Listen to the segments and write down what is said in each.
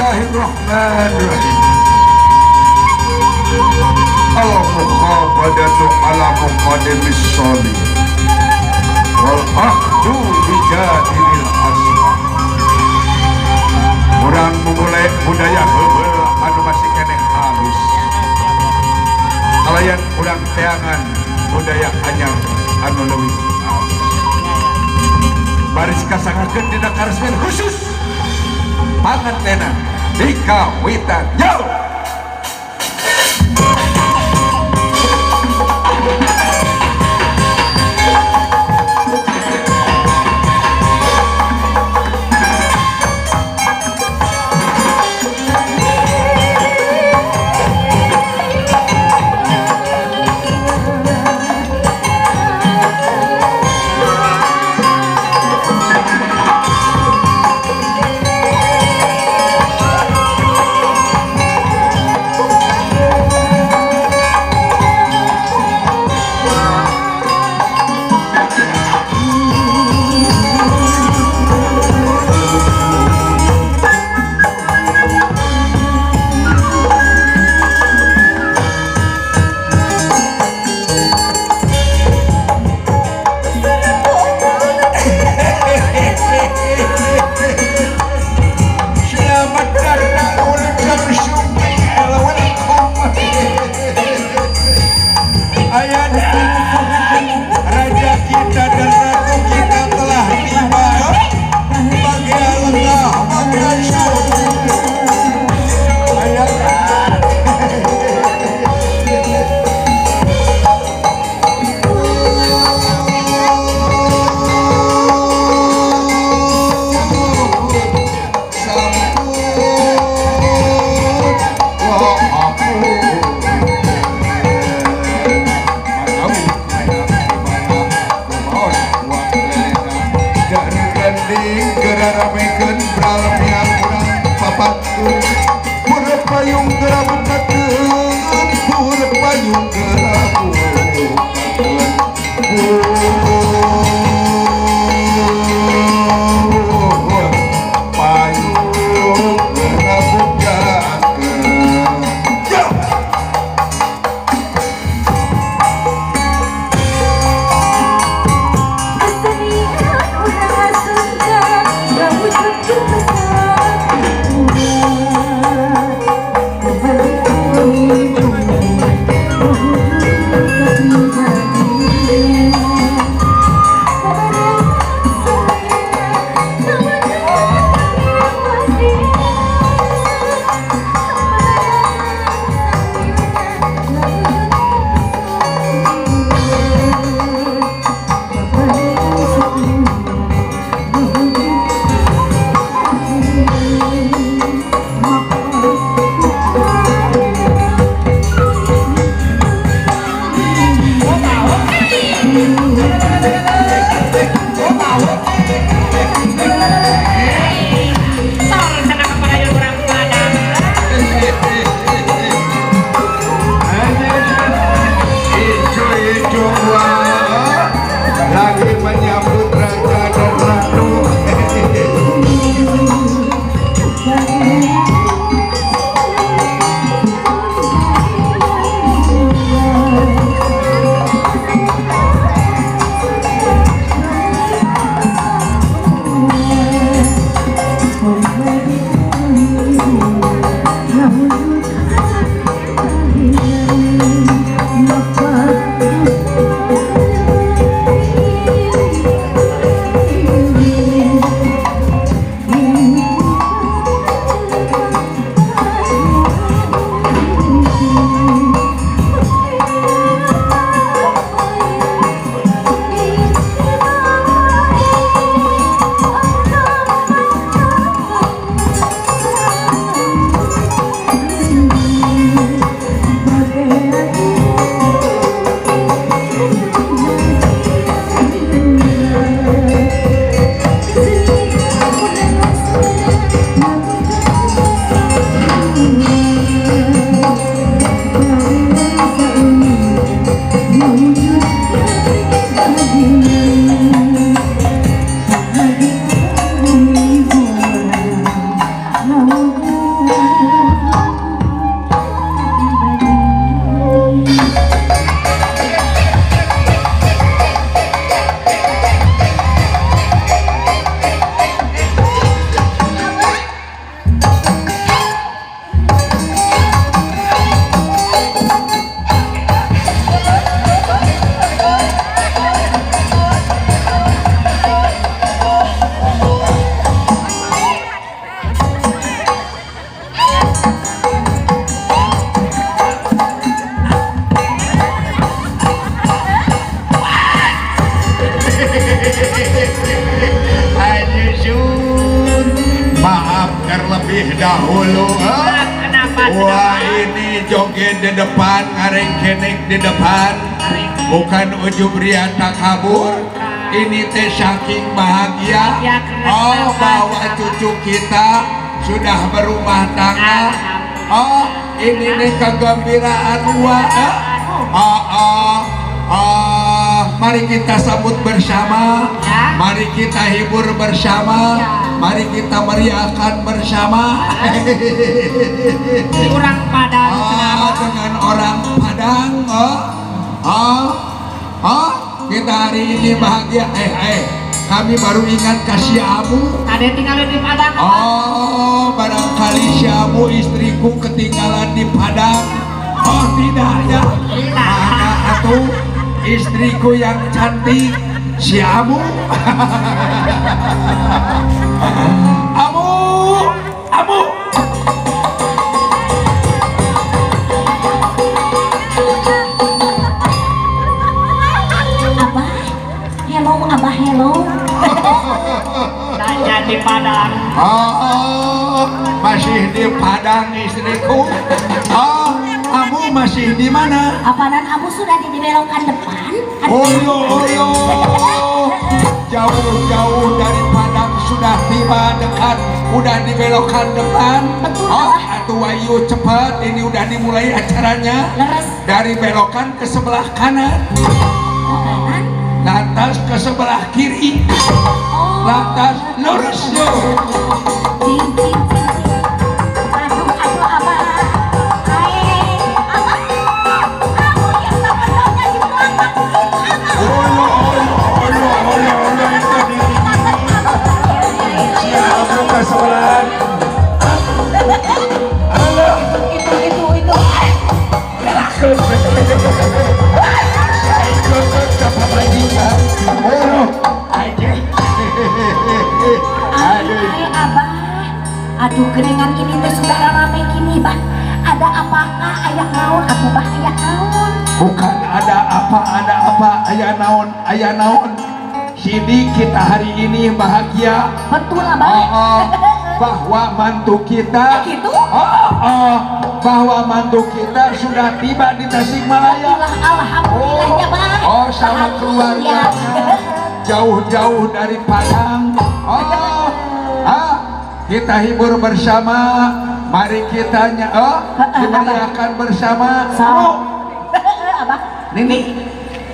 Bismillahirrahmanirrahim. Al-muqabadatu ala muqadimis sholi wal ahdu bijadilil asma. Urang memulai budaya heubeuh anu masih keneh halus. Kalayan urang teangan budaya anyar anu leuwih halus. Baris kasangakeun dina karesmen khusus pangantena di kawitan. Yo! Terima kasih. dahulu. Kenapa? Wah ini joget di depan, ngareng kenek di depan. Bukan ujub ria tak kabur. Ini teh saking bahagia. Oh bahwa cucu kita sudah berumah tangga. Oh ini nih kegembiraan mari kita sambut bersama, mari kita hibur bersama, mari kita meriahkan bersama. Orang Padang dengan orang Padang. Kita hari ini bahagia. Kami baru ingat kasih Amu. Ada tinggal di Padang. Barangkali si Amu istriku ketinggalan di Padang. Oh tidak ya. Mana atuh istriku yang cantik si Amu. Amu. Abah hello. Nanya di Padang. Masih di Padang istriku. Amu masih di mana? Apaan Amu sudah di belokan depan? Oyo. Jauh-jauh dari Padang sudah tiba dekat, udah di belokan depan. Betul. Atuh ayo cepat, ini udah dimulai acaranya. Leres. Dari belokan ke sebelah kanan. Kanan. Lantas ke sebelah kiri, lantas lurus. Aduh abah. Abah. Kamu yang temennya di belakang. Siapa ke sebelah? Aduh geningan ini tuh sudah rame gini bah. Ada apakah ayah naon? Aku bah ayah naon? Bukan ada apa, ayah naon. Sidi kita hari ini bahagia. Betul abah. Bahwa mantu kita. Gitu? Bahwa mantu kita sudah tiba di Tasikmalaya. Alhamdulillah ya bah. Sama keluarga. Jauh-jauh dari Padang. Kita hibur bersama, mari kita dimeriahkan bersama. Nini,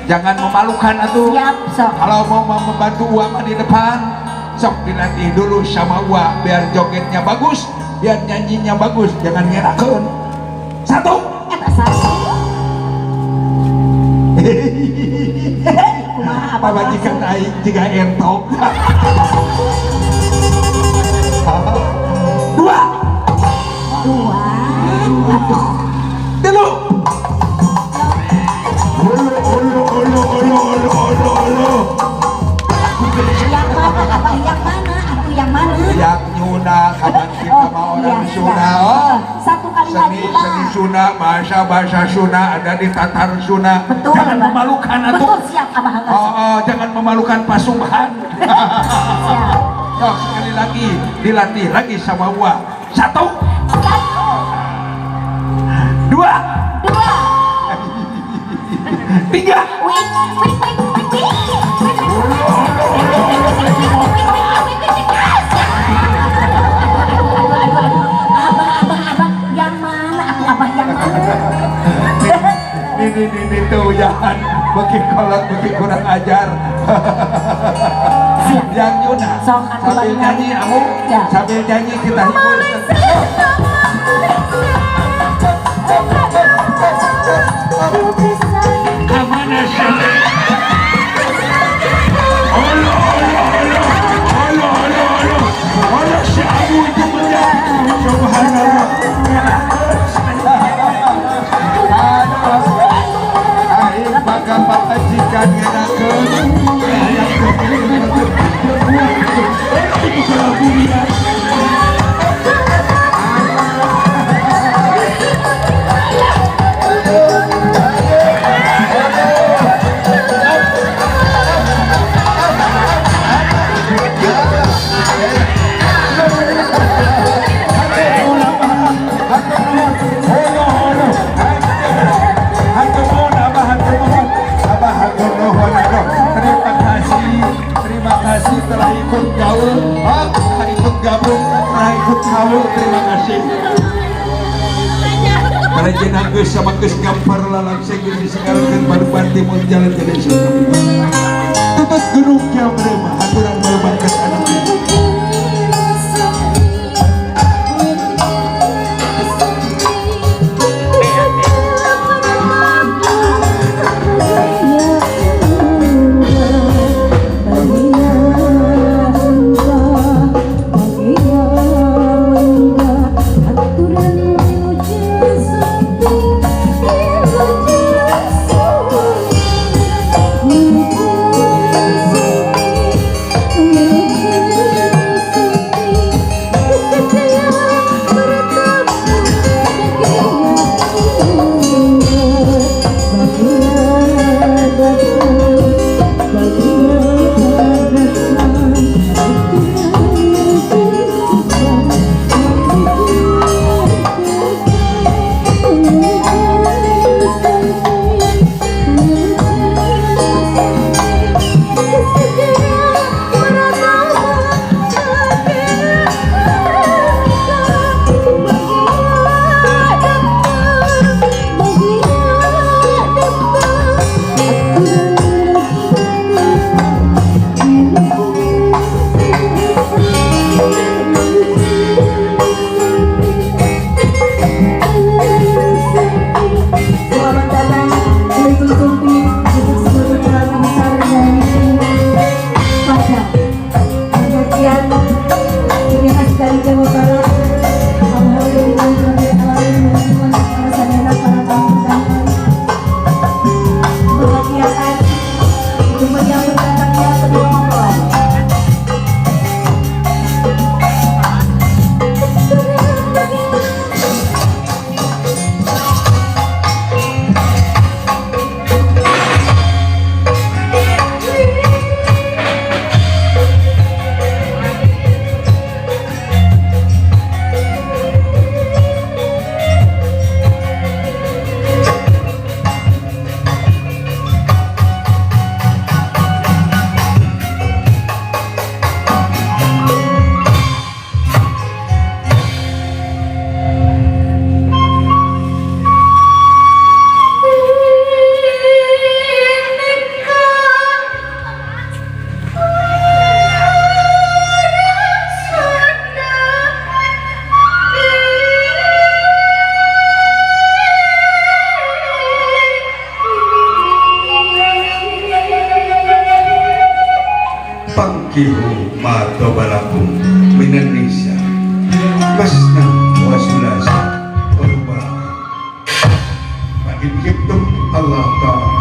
jangan memalukan atuh. Kalau mau membantu Uwa di depan, sok dilatih dulu sama Uwa biar jogetnya bagus, biar nyanyinya bagus, jangan ngerakeun. Satu. Apa bajikan aing jika entok. Dua. Tilu. Yang mana? Yang nyuna, kapan kita mau orang Sunda. Satu kali lagi Seni Sunda, bahasa Sunda ada di Tatar Sunda. Betul, jangan memalukan atuh. Betul, siap abah. Jangan memalukan Pasuruan. Siap. Sekali lagi dilatih lagi sama Uwa. Satu. Dua. Tiga. Ini tuh jangan bikin kolot, bikin kurang ajar. Yang Yuna sambil nyanyi Amu, sambil nyanyi kita hibur. Kemana sih? Allah si Amu itu menjadi subhanallah. Bagaimana jika ngerakeun yang ikut gabung, ikut kabur, terima kasih. Para jenang geus sama geus gampar lalang geus disengarkeun baru-baru mun jalan jadi sunnah. Tutut gunung kiam mah aturan melebatkan anak. Pangkihu mato balakum minanisa masna wasulasa urba. Pagkikiptum Allah Ta'ala